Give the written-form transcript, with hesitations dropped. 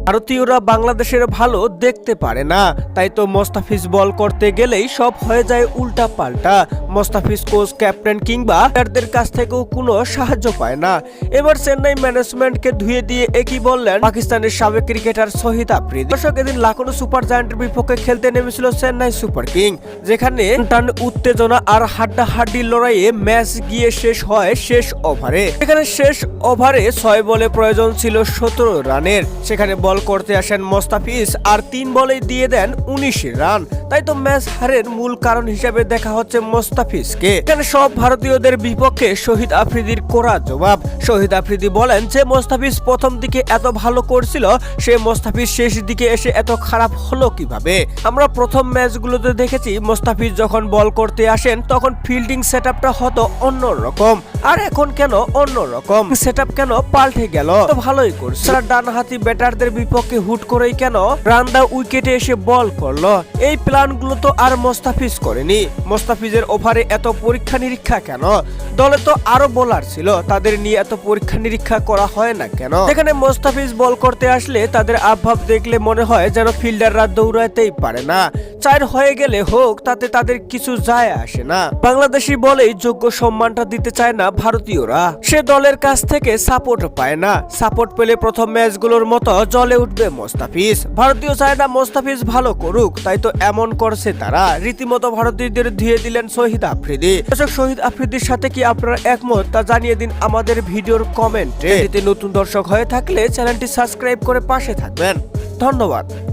ভারতীয়রা বাংলাদেশের ভালো দেখতে পারে না, তাই তো মোস্তাফিজ বল করতে গেলেই সব হয়ে যায় উল্টা পাল্টা। মোস্তাফিজ কোচ, ক্যাপ্টেন কিংবা প্লেয়ারদের কাছ থেকেও কোনো সাহায্য পায় না। এবার চেন্নাই ম্যানেজমেন্টকে ধুয়ে দিয়ে একই বললেন পাকিস্তানের সাবেক ক্রিকেটার শহীদ আফ্রিদি। দর্শক, এদিন লাখনৌ সুপার জায়ান্টের বিপক্ষে খেলতে নেমেছিল চেন্নাই সুপার কিং, যেখানে টান উত্তেজনা আর হাড্ডাহাড্ডি লড়াইয়ে ম্যাচ গিয়ে শেষ হয় শেষ ওভারে। এখানে শেষ ওভারে 6 বলে প্রয়োজন ছিল 17 রানের, সেখানে বল করতে আসেন মোস্তাফিজ আর 3 বলেই দিয়ে দেন 19 রান। তাই তো ম্যাচ হারের মূল কারণ হিসেবে দেখা হচ্ছে মোস্তাফিজকে। এখানে সব ভারতীয়দের বিপক্ষে শহীদ আফ্রিদির কড়া জবাব। শহীদ আফ্রিদি বলেন যে মোস্তাফিজ প্রথম দিকে এত ভালো করছিল, সে মোস্তাফিজ শেষ দিকে এসে এত খারাপ হলো কিভাবে? আমরা প্রথম ম্যাচগুলোতে দেখেছি মোস্তাফিজ যখন বল করতে আসেন তখন ফিল্ডিং সেটআপটা হতো অন্যরকম, আর এখন কেন অন্যরকম? সেটআপ কেন পাল্টে গেল? তো ভালোই করছে, ডানহাতি ব্যাটারদের বিপক্ষে হুট করেই কেন রান্দা উইকেটে এসে বল করলো? এই প্ল্যানগুলো তো আর মোস্তাফিজ করেনি। মোস্তাফিজের ওভারে এত পরীক্ষা নিরীক্ষা কেন? দলে তো আরো বোলার ছিল, তাদের নিয়ে এত পরীক্ষা নিরীক্ষা করা হয় না কেন? এখানে মোস্তাফিজ বল করতে আসলে তাদের আবভাব দেখলে মনে হয় যেন ফিল্ডাররা দৌড়াতেই পারে না। 4 হয়ে গেলে হোক, তাতে তাদের কিছু যায় আসে না। বাংলাদেশি বলেই যোগ্য সম্মানটা দিতে চায় না ভারতীয়রা। সে দলের কাছ থেকে সাপোর্ট পায় না। সাপোর্ট পেলে প্রথম ম্যাচগুলোর মতো জ্বলে উঠবে মোস্তাফিজ। ভারতীয় চায় না মোস্তাফিজ ভালো করুক, তাই তো এমন করছে তারা। রীতিমতো ভারতীয়দের ধুয়ে দিলেন শহীদ আফ্রিদি। শহীদ আফ্রিদির সাথে কি আপনারা একমত তা জানিয়ে দিন আমাদের ভিডিওর কমেন্টে। নতুন দর্শক হয়ে থাকলে চ্যানেলটি সাবস্ক্রাইব করে পাশে থাকবেন। ধন্যবাদ।